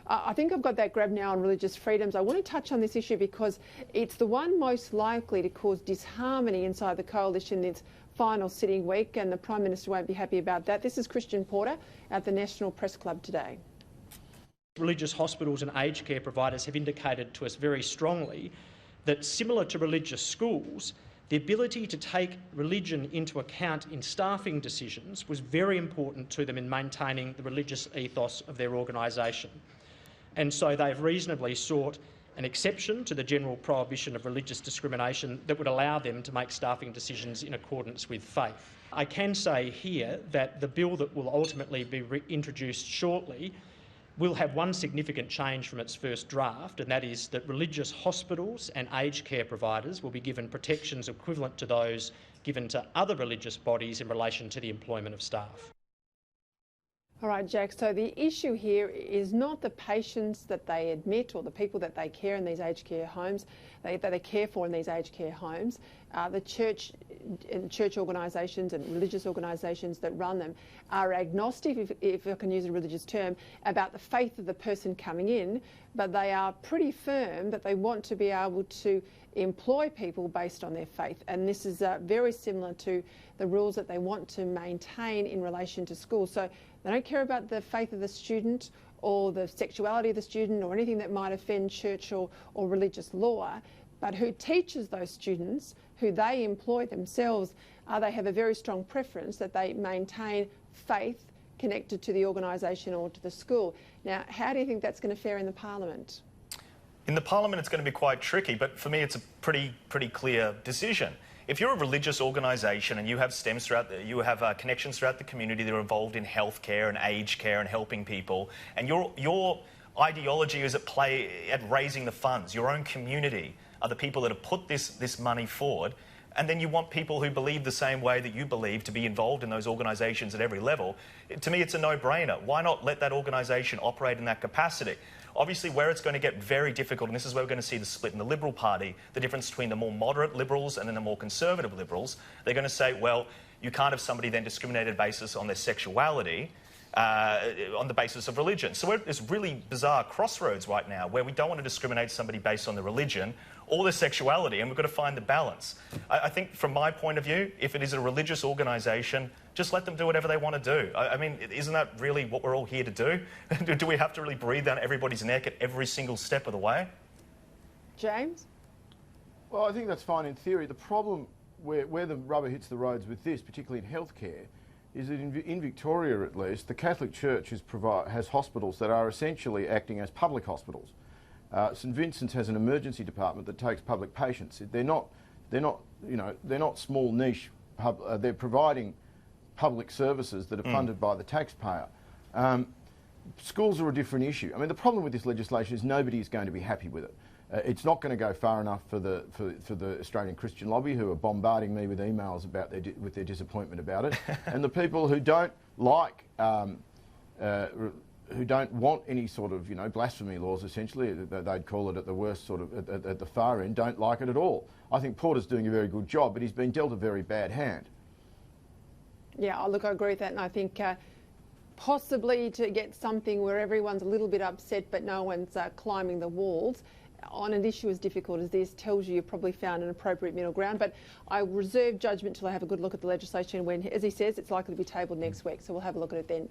I think I've got that grab now on religious freedoms. I want to touch on this issue because it's the one most likely to cause disharmony inside the coalition this final sitting week, and the Prime Minister won't be happy about that. This is Christian Porter at the National Press Club today. Religious hospitals and aged care providers have indicated to us very strongly that, similar to religious schools, the ability to take religion into account in staffing decisions was very important to them in maintaining the religious ethos of their organisation. And so they've reasonably sought an exception to the general prohibition of religious discrimination that would allow them to make staffing decisions in accordance with faith. I can say here that the bill that will ultimately be introduced shortly will have one significant change from its first draft, and that is that religious hospitals and aged care providers will be given protections equivalent to those given to other religious bodies in relation to the employment of staff. All right, Jack, so the issue here is not the patients that they admit or the people that they care in these aged care homes, that they care for in these aged care homes. The church organisations and religious organisations that run them are agnostic, if I can use a religious term, about the faith of the person coming in, but they are pretty firm that they want to be able to employ people based on their faith. And this is very similar to the rules that they want to maintain in relation to schools. So they don't care about the faith of the student or the sexuality of the student or anything that might offend church or religious law, but who teaches those students, who they employ themselves, they have a very strong preference that they maintain faith connected to the organisation or to the school. Now, how do you think that's going to fare in the Parliament? In the Parliament, it's going to be quite tricky, but for me, it's a pretty clear decision. If you're a religious organisation and you have stems throughout, you have connections throughout the community that are involved in healthcare and aged care and helping people, and your ideology is at play at raising the funds, your own community are the people that have put this money forward, and then you want people who believe the same way that you believe to be involved in those organisations at every level, to me it's a no-brainer. Why not let that organisation operate in that capacity? Obviously, where it's going to get very difficult, and this is where we're going to see the split in the Liberal Party, the difference between the more moderate Liberals and then the more conservative Liberals, they're going to say, well, you can't have somebody then discriminated basis on their sexuality, on the basis of religion. So we're at this really bizarre crossroads right now where we don't want to discriminate somebody based on their religion or their sexuality, and we've got to find the balance. I think from my point of view, if it is a religious organisation, just let them do whatever they want to do. I mean, isn't that really what we're all here to do? Do we have to really breathe down everybody's neck at every single step of the way? James? Well, I think that's fine in theory. The problem where the rubber hits the roads with this, particularly in healthcare, is that in Victoria at least, the Catholic Church has hospitals that are essentially acting as public hospitals. St Vincent's has an emergency department that takes public patients. They're not small niche. They're providing public services that are funded by the taxpayer. Schools are a different issue. I mean, the problem with this legislation is nobody is going to be happy with it. It's not going to go far enough for the Australian Christian lobby, who are bombarding me with emails about their disappointment about it, and the people who don't like, who don't want any sort of blasphemy laws. Essentially, they'd call it at the worst, sort of at the far end, don't like it at all. I think Porter's doing a very good job, but he's been dealt a very bad hand. Yeah, look, I agree with that, and I think possibly to get something where everyone's a little bit upset but no one's climbing the walls on an issue as difficult as this tells you you've probably found an appropriate middle ground. But I reserve judgment till I have a good look at the legislation when, as he says, it's likely to be tabled next week, so we'll have a look at it then.